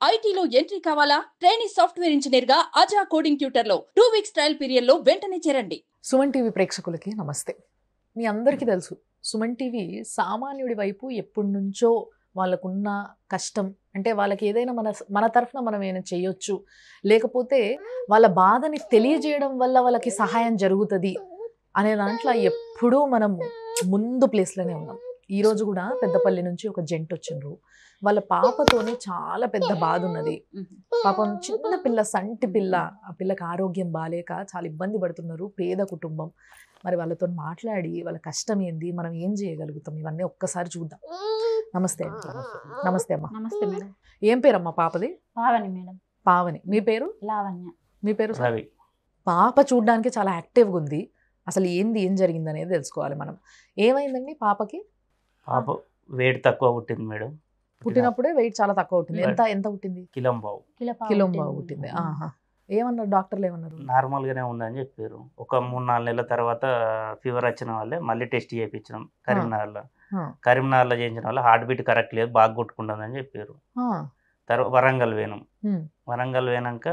ఐటీలో ఎంట్రీ కావాలా? Training software engineer గా అజా కోడింగ్ ట్యూటర్ లో 2 వీక్స్ ట్రయల్ పీరియడ్ లో వెంటనే చేరండి. సుమన్ టీవీ ప్రేక్షకులకి నమస్తే. మీ అందరికీ తెలుసు సుమన్ టీవీ సామాన్యుడి వైపు ఎప్పటి నుంచో వాళ్ళకున్న కష్టం అంటే వాళ్ళకి ఏదైనా మన తరఫున మనం ఏమైనా చేయొచ్చు, లేకపోతే వాళ్ళ బాధని తెలియజేయడం వల్ల వాళ్ళకి సహాయం జరుగుతుంది అనే దాంట్లో ఎప్పుడూ మనం ముందు ప్లేస్లోనే ఉన్నాం. ఈరోజు కూడా పెద్దపల్లి నుంచి ఒక జంట వచ్చిండ్రు. వాళ్ళ పాపతోనే చాలా పెద్ద బాధ ఉన్నది. పాపం చిన్న పిల్ల, సంటి పిల్ల. ఆ పిల్లకి ఆరోగ్యం బాగాలేక చాలా ఇబ్బంది పడుతున్నారు. పేద కుటుంబం. మరి వాళ్ళతో మాట్లాడి వాళ్ళ కష్టం ఏంది, మనం ఏం చేయగలుగుతాం, ఇవన్నీ ఒక్కసారి చూద్దాం. నమస్తే. నమస్తే అమ్మా. నమస్తే మేడం. ఏం పేరమ్మా పాపది? పావని మేడం. పావని. మీ పేరు? లావణ్య. మీ పేరు? రవి. పాప చూడడానికి చాలా యాక్టివ్గా ఉంది. అసలు ఏం జరిగింది అనేది తెలుసుకోవాలి మనం. ఏమైందండి పాపకి? పాప వెయిట్ తక్కువ పుట్టింది మేడం. పుట్టినప్పుడే వెయిట్ చాలా తక్కువ పుట్టింది. ఎంత పుట్టింది? కిలంబావు పుట్టింది. ఆహా. ఏమన్నారు డాక్టర్లు? ఏమన్నారు? నార్మల్ గానే ఉందని చెప్పారు. ఒక 3-4 నెలల తర్వాత ఫీవర్ వచ్చిన వాళ్ళే మళ్ళీ టెస్ట్ చేయించినాం కరీంనగర్లో. కరీంనగర్లో చేయించిన వాళ్ళు హార్ట్ బీట్ కరెక్ట్ లేదు, బాగా కొట్టుకుంటుందని చెప్పారు. తర్వాత వరంగల్ పోయినాం. వరంగల్ పోయినాక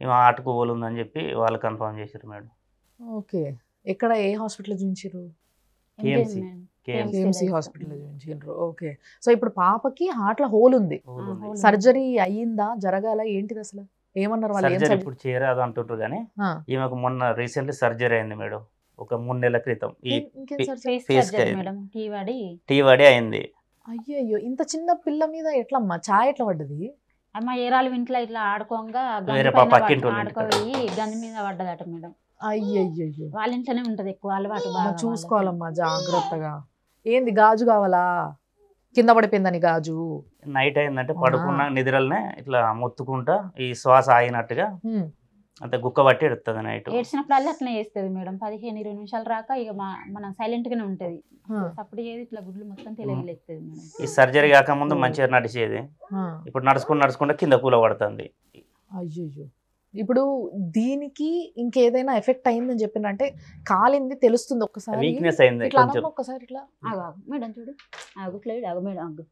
మేము ఆటకు పోలుందని చెప్పి వాళ్ళు కన్ఫర్మ్ చేశారు మేడం. ఓకే. ఎక్కడ, ఏ హాస్పిటల్ చూపించారు? కేఎంసీ హాస్పిటల్ చూపించారు. ఓకే. సో ఇప్పుడు పాపకి హార్ట్ లో హోల్ ఉంది. సర్జరీ అయ్యిందా, జరగాల, ఏంటిది అసలు? ఏమన్నారు వాళ్ళు? సర్జరీ ఇప్పుడు చేయరాదు అంటుంటారు కానీ ఈమెకు మొన్న రీసెంట్లీ సర్జరీ అయింది మేడం. ఒక 3 నెలల క్రితం టీవాడి అయింది. అయ్యో, ఇంత చిన్న పిల్ల మీద ఎట్లమ్మా ఛాయ్ ఎట్లా పడ్డది? అమ్మ ఏరాలు ఇంట్లో ఇట్లా ఆడుకోగా ఆడుకోయి గంజి మీద పడ్డదట మేడం. అయ్యయ్యో. వాళ్ళ ఇంట్లోనే ఉంటది ఎక్కువ అలవాటు. చూసుకోవాలమ్మా జాగ్రత్తగా. ఏంది గాజు కావాలా? కింద పడిపోయిందని గాజు? నైట్ అయిందంటే పడుకున్న నిద్రలనే ఇట్లా మొత్తుకుంటా ఈ శ్వాస ఆగినట్టుగా అంత గుక్క పట్టి ఎడుతుంది. నైట్ ఏడ్చినప్పుడు అట్లా చేస్తుంది మేడం. 15-20 నిమిషాలు రాక ఇక మనం సైలెంట్ గానే ఉంటది. అప్పుడు ఏది ఇట్లా గుడ్లు మొత్తం తెలియలేస్తుంది మేడం. ఈ సర్జరీ కాకముందు మంచిగా నడిచేది. ఇప్పుడు నడుచుకుంటూ కింద కూల పడుతుంది. అయ్యో. ఇప్పుడు దీనికి ఇంకేదైనా ఎఫెక్ట్ అయిందని చెప్పినంటే కాలింది తెలుస్తుంది. ఒక్కసారి వీక్నెస్ అయింది కొంచెం. ఒక్కసారి ఇట్లా మేడం చూడు. మేడం చూడు.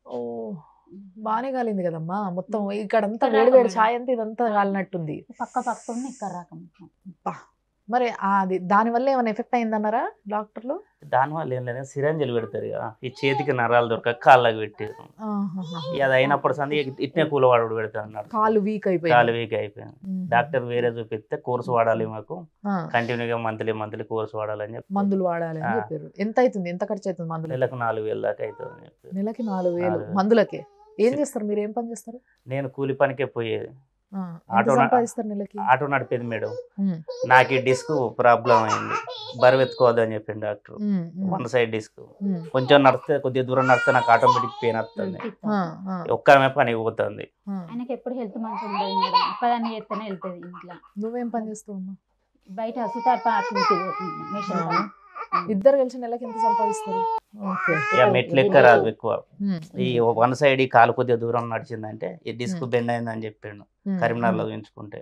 ఓ, బానే కాలింది కదమ్మా. మొత్తం ఇక్కడంతా వేడి ఛాయ్ అంతా ఇదంతా కాలినట్టుంది. పక్క ఇక్కడ రాక. మరి అది దానివల్ల ఏమైనా ఎఫెక్ట్ అయిందన్నారా డాక్టర్లు? దానివల్ల ఏం లేదు, సిరంజీలు పెడతారు కదా, ఈ చేతికి నరాలు దొరక కాళ్ళకి పెట్టారు. అది అయినప్పుడు సంది ఇట్నే కూలవాడు పెడతారు. కాలు వీక్ అయిపోయింది. డాక్టర్ వేరే చూపిస్తే కోర్సు వాడాలి, మాకు కంటిన్యూగా మంత్లీ కోర్సు వాడాలని చెప్పి మందులు వాడాలి అని చెప్పారు. ఎంత అవుతుంది, ఎంత ఖర్చు అవుతుంది మందులు? నెలకు 4,000 దాకా అవుతుంది. నెలకి 4,000 మందులకే? ఏం చేస్తారు మీరు? ఏం పని చేస్తారు? నేను కూలి పనికే పోయేది. ఆటో నడిపేది మేడం. నాకు ఈ డిస్క్ ప్రాబ్లం అయింది, బరువు ఎత్తుకోవద్దు అని చెప్పింది డాక్టర్. 1 side disc. కొంచెం నడిస్తే, కొద్దిగా దూరం నడిస్తే నాకు ఆటోమేటిక్ పెయిన్ వస్తుంది. ఒక్కమే పని పోతుంది. ఆయనకి ఎప్పుడు హెల్త్ మంచిగా ఉండదు మేడం. ఒక్కదాన్ని చేస్తేనే వెళ్తుంది ఇంట్లో. నువ్వేం పని చేస్తావు? బయట సుతార్. ఇద్దరు కలిసి నెలకి ఎంత సంపాదిస్తారు? మెట్లు ఎక్క రాదు ఎక్కువ. ఈ 1 సైడ్ ఈ కాలు కొద్దిగా దూరం నడిచిందంటే ఈ డిస్క్ బెండ్ అయిందని చెప్పిండు కరీంనగర్లో చూపించుకుంటే.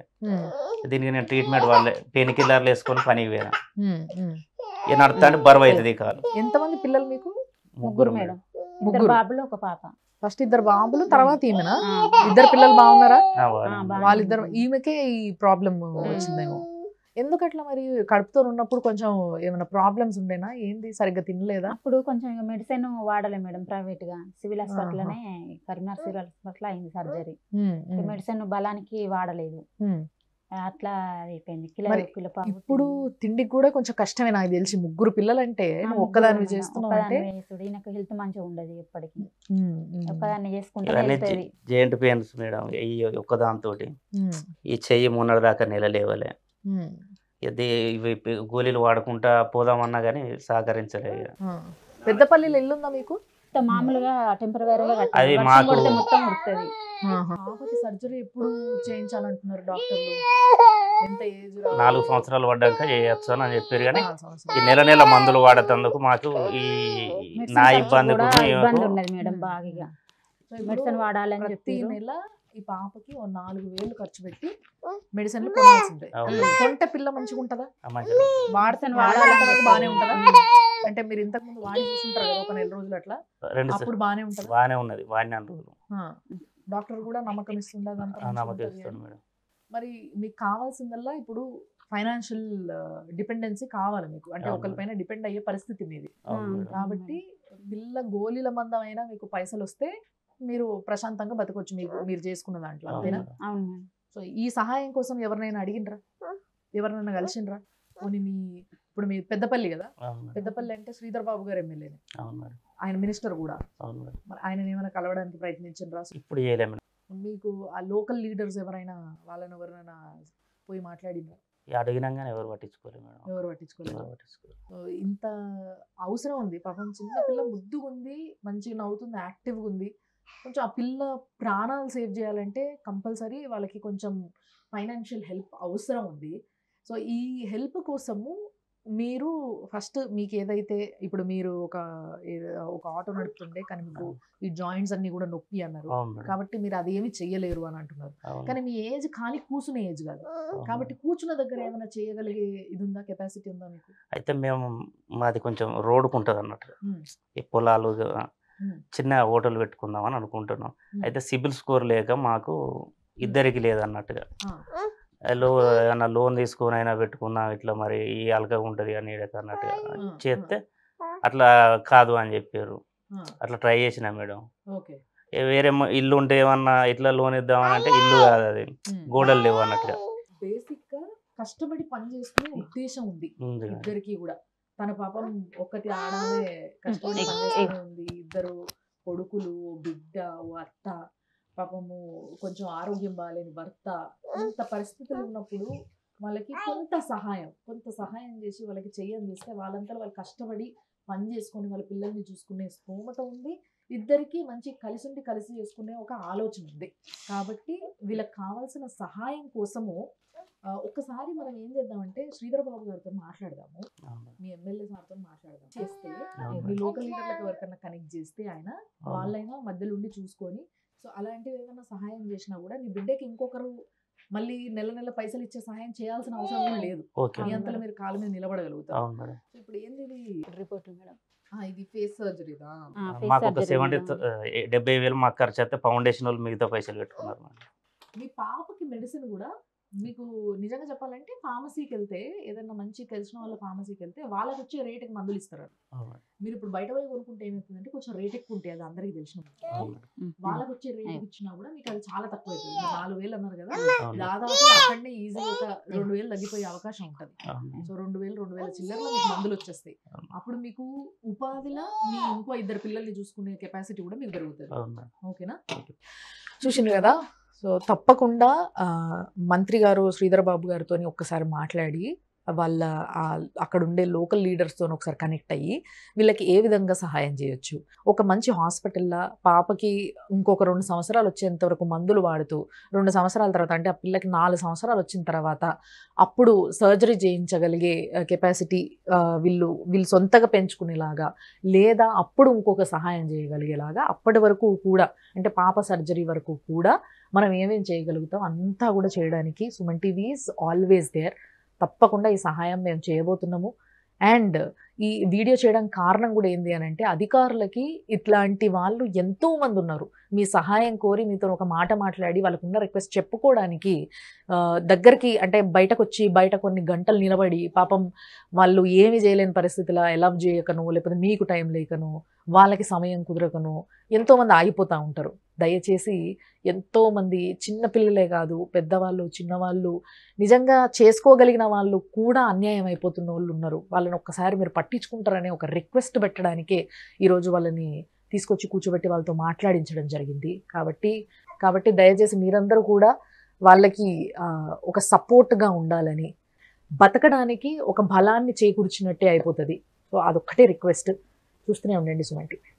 దీనికి నేను ట్రీట్మెంట్ వాళ్ళే పెయిన్ కిల్లర్లు వేసుకొని పనికి పోయినా. ఇక నడుతా అంటే బరువు అవుతుంది ఈ కాలు. ఎంతమంది పిల్లలు మీకు? 3 మేడం. 2 బాబులు, 1 పాప. ఫస్ట్ 2 బాబులు, తర్వాత ఈమెనా? 2 పిల్లలు బాగున్నారా? వాళ్ళిద్దరు. ఈమెకే ఈ ప్రాబ్లం వచ్చిందేమో. ఎందుకట్లా మరి? కడుపుతో ఉన్నప్పుడు కొంచెం ఏమైనా ప్రాబ్లమ్స్ ఉండేనా? ఏంది, సరిగ్గా తినలేదా? అప్పుడు కొంచెం మెడిసిన్ వాడలే మేడం. ప్రైవేట్ గా సివిల్ హాస్పిటల్లోనే, కరీంనగర్ సివిల్ హాస్పిటల్ అయింది సర్జరీ. మెడిసిన్ బలానికి వాడలేదు, అట్లా అయిపోయింది. ఇప్పుడు తిండికి కూడా కొంచెం కష్టమే నాకు తెలిసి. 3 పిల్లలు అంటే నువ్వు ఒక్కదాన్ని చేస్తున్నావు అంటే. ఈయనకు హెల్త్ మంచిగా ఉండదు ఎప్పటికీ. ఒక్కదాన్ని చేసుకుంటే జాయింట్ పెయిన్స్ మేడం. ఈ ఒక్కదాంతో ఈ చెయ్యి మొన్నటి దాకా నిలలేవలే. గోళీలు వాడుకుంటా పోదామన్నా గానీ సహకరించలేదు. పెద్దపల్లిలో ఇల్లుందా మీకు? మామూలుగా టెంపరీగా అది మాకు మొత్తం ఉడుతుంది. సర్జరీ ఎప్పుడు చేయించాలంటున్నారు డాక్టర్లు? ఎంత ఏజ్? 4 సంవత్సరాలు పడ్డాక చేయొచ్చు అని చెప్పారు. కానీ ఈ నెల మందులు వాడేందుకు మాకు ఈ నా ఇబ్బంది ఉన్నది మేడం. బాగా మెడిసిన్ వాడాలని చెప్పి నెల ఈ పాపకి 4,000 ఖర్చు పెట్టి మెడిసిన్లు కొనాల్సిందే. కొంటే పిల్ల మంచిగా ఉంటుందా? వాడితే బాగానే ఉంటుందా? అంటే మీరు ఇంతకు ముందు వాడి చూసుంటారు కదా, ఒక నెల రోజులు అట్లా, అప్పుడు బాగానే ఉంటుంది. బాగానే ఉన్నది వాడిన రోజులు. డాక్టర్ కూడా నమ్మకం ఇస్తుండే నమ్మకం ఇస్తాను మేడం. మరి మీకు కావాల్సిందల్లా ఇప్పుడు ఫైనాన్షియల్ డిపెండెన్సీ కావాలి మీకు, అంటే అవును. ఒకరిపైన డిపెండ్ అయ్యే పరిస్థితి మీది. అవును మేడం. కాబట్టి పిల్ల గోళీల మందమైనా మీకు పైసలు వస్తే మీరు ప్రశాంతంగా బతకొచ్చు మీకు మీరు చేసుకున్న దాంట్లో, అవును అంతేనా? మేడం. అవును మేడం. సో ఈ సహాయం కోసం ఎవరినైనా అడిగినరా, ఎవరినైనా కలిసిండ్రా? పోనీ మీ ఇప్పుడు మీ పెద్దపల్లి కదా, అవును మేడం. పెద్దపల్లి అంటే శ్రీధర్ బాబు గారు ఎమ్మెల్యేనే, అవును మేడం. ఆయన మినిస్టర్ కూడా. అవును మేడం. మరి ఆయన ఏమైనా కలవడానికి ప్రయత్నించరా? ఇప్పుడు చేయలే మేడం. మీకు ఆ లోకల్ లీడర్స్ ఎవరైనా వాళ్ళని ఎవరైనా పోయి మాట్లాడిండ్రా? అడిగినాం కానీ ఎవరు పట్టించుకోలేదు మేడం. ఎవరు పట్టించుకోలేదు. ఎవరు పట్టించుకోలేదు. సో ఇంత అవసరం ఉంది పాపం, చిన్న పిల్ల ముద్దుగా ఉంది, మంచిగా నవ్వుతుంది, యాక్టివ్గా ఉంది. కొంచెం ఆ పిల్ల ప్రాణాలు సేవ్ చేయాలంటే కంపల్సరీ వాళ్ళకి కొంచెం ఫైనాన్షియల్ హెల్ప్ అవసరం ఉంది. సో ఈ హెల్ప్ కోసము మీరు ఫస్ట్ మీకు ఏదైతే ఇప్పుడు మీరు ఒక ఆటో నడుపుతుండే కానీ మీకు ఈ జాయింట్స్ అన్ని కూడా నొప్పి అన్నారు, అవును మేడం. కాబట్టి మీరు అదేమి చెయ్యలేరు అని అంటున్నారు. అవును. కానీ మీ ఏజ్ ఖాళీ కూర్చునే ఏజ్ కాదు, అవును కాబట్టి మేడం. కూర్చున్న దగ్గర ఏమైనా చేయగలిగే ఇది ఉందా, కెపాసిటీ ఉందా మీకు? అయితే మేము మాది కొంచెం రోడ్డుకు ఉంటుంది అన్నట్టు, ఉమ్, ఈ పొలాలు ఉమ్, చిన్న హోటల్ పెట్టుకుందామని అనుకుంటున్నాం. ఉమ్. అయితే సిబిల్ స్కోర్ లేక మాకు ఇద్దరికి లేదన్నట్టుగా, ఆ, ఏమన్నా లోన్ తీసుకొని అయినా పెట్టుకుందాం ఇట్లా మరి ఈ అలకగా ఉంటుంది అని అన్నట్టుగా చేస్తే అట్లా కాదు అని చెప్పారు. ఆ, అట్లా ట్రై చేసిన మేడం. ఓకే. వేరే ఇల్లు ఉంటే ఏమన్నా ఇట్లా లోన్ ఇద్దామని అంటే ఇల్లు కాదు, అది ఉమ్. గోడలు లేవు అన్నట్టుగా బేసిక్ గా కష్టపడి పని చేసుకునే ఉద్దేశం ఉంది ఉంది మేడం. ఇద్దరికి కూడా. తన పాపం ఒక్కటి ఆడమే కష్టపడి పని చేస్తూనే ఉంది, ఇద్దరు కొడుకులు, బిడ్డ, ఓ అత్త, పాపము కొంచెం ఆరోగ్యం బాగాలేని భర్త, ఇంత పరిస్థితులు ఉన్నప్పుడు వాళ్ళకి కొంత సహాయం చేసి వాళ్ళకి చెయ్యందిస్తే వాళ్ళంతా వాళ్ళు కష్టపడి పని చేసుకొని వాళ్ళ పిల్లల్ని చూసుకునే స్తోమత ఉంది, ఇద్దరికి మంచి కలిసి చేసుకునే ఒక ఆలోచన ఉంది. కాబట్టి వీళ్ళకి కావాల్సిన సహాయం కోసము ఒక్కసారి మనం ఏం చేద్దామంటే శ్రీధర్ బాబు గారితో మాట్లాడదాము, అవును. మీ ఎమ్మెల్యే సార్తో మాట్లాడదాం. చేస్తే అవును. మీ లోకల్ లీడర్లకు ఎవరికైనా కనెక్ట్ చేస్తే ఆయన వాళ్ళైనా మధ్యలో ఉండి చూసుకొని, సో అలాంటివి ఏమైనా సహాయం చేసినా కూడా నీ బిడ్డకి ఇంకొకరు మళ్ళీ నెల పైసలు ఇచ్చే సహాయం చేయాల్సిన అవసరం కూడా లేదు. ఓకే మీ మేడం. అంతలో మీరు కాళ్ళ మీద నిలబడగలుగుతారు. అవును మేడం. సో ఇప్పుడు ఏంది ఇది? రిపోర్ట్లు మేడం. ఇది ఫేస్ సర్జరీదా? మాకు ఒక 70,000 మాకు ఖర్చు అయితే ఫౌండేషన్ వాళ్ళు మిగతా పైసలు పెట్టుకున్నారు మేడం. మీ పాపకి మెడిసిన్ కూడా మీకు నిజంగా చెప్పాలంటే ఫార్మసీకి వెళ్తే, ఏదైనా మంచి తెలిసిన వాళ్ళ ఫార్మసీకి వెళ్తే వాళ్ళకి వచ్చే రేటుకి మందులు ఇస్తారు. అవును. మీరు ఇప్పుడు బయట పోయి కొనుక్కుంటే ఏమవుతుందంటే కొంచెం రేట్ ఎక్కువ ఉంటాయి, అది అందరికీ తెలిసిన అవును మేడం. వాళ్ళకి వచ్చే రేట్ ఇచ్చినా కూడా మీకు అది చాలా తక్కువ అవుతుంది. 4,000 అన్నారు కదా, అవును. దాదాపు అక్కడనే ఈజీ ఒక 2,000 తగ్గిపోయే అవకాశం ఉంటుంది. అవును. సో 2,000 చిల్లరలో మీకు మందులు వచ్చేస్తాయి. అవును. అప్పుడు మీకు ఉపాధిలో మీ ఇంకో 2 పిల్లల్ని చూసుకునే కెపాసిటీ కూడా మీకు పెరుగుతుంది. అవును మేడం. ఓకేనా? చూసిండ్రు కదా. సో తప్పకుండా మంత్రి గారు శ్రీధర్ బాబు గారితో ఒక్కసారి మాట్లాడి వాళ్ళ అక్కడ ఉండే లోకల్ లీడర్స్తో ఒకసారి కనెక్ట్ అయ్యి వీళ్ళకి ఏ విధంగా సహాయం చేయొచ్చు, ఒక మంచి హాస్పిటల్లో పాపకి ఇంకొక 2 సంవత్సరాలు వచ్చేంత వరకు మందులు వాడుతూ 2 సంవత్సరాల తర్వాత, అంటే ఆ పిల్లకి 4 సంవత్సరాలు వచ్చిన తర్వాత అప్పుడు సర్జరీ చేయించగలిగే కెపాసిటీ వీళ్ళు సొంతగా పెంచుకునేలాగా, లేదా అప్పుడు ఇంకొక సహాయం చేయగలిగేలాగా, అప్పటి వరకు కూడా అంటే పాప సర్జరీ వరకు కూడా మనం ఏమేం చేయగలుగుతాం అంతా కూడా చేయడానికి Suman TV is always there. తప్పకుండా ఈ సహాయం మేము చేయబోతున్నాము. అండ్ ఈ వీడియో చేయడానికి కారణం కూడా ఏంటి అని అంటే, అధికారులకి ఇట్లాంటి వాళ్ళు ఎంతోమంది ఉన్నారు మీ సహాయం కోరి మీతో ఒక మాట మాట్లాడి వాళ్ళకున్న రిక్వెస్ట్ చెప్పుకోవడానికి దగ్గరికి, అంటే బయట కొన్ని గంటలు నిలబడి పాపం వాళ్ళు ఏమి చేయలేని పరిస్థితిలో ఎలవ్ చేయకనో, లేకపోతే మీకు టైం లేకనో, వాళ్ళకి సమయం కుదరకనో ఎంతోమంది ఆగిపోతూ ఉంటారు. దయచేసి ఎంతోమంది చిన్నపిల్లలే కాదు, పెద్దవాళ్ళు, చిన్నవాళ్ళు, నిజంగా చేసుకోగలిగిన వాళ్ళు కూడా అన్యాయం అయిపోతున్న వాళ్ళు ఉన్నారు. వాళ్ళని ఒక్కసారి మీరు పట్టించుకుంటారనే ఒక రిక్వెస్ట్ పెట్టడానికే ఈరోజు వాళ్ళని తీసుకొచ్చి కూర్చోబెట్టి వాళ్ళతో మాట్లాడించడం జరిగింది. కాబట్టి దయచేసి మీరందరూ కూడా వాళ్ళకి ఒక సపోర్ట్గా ఉండాలని, బతకడానికి ఒక బలాన్ని చేకూర్చినట్టే అయిపోతుంది. సో అదొక్కటే రిక్వెస్ట్. చూస్తూనే ఉండండి సుమన్ టీవీ.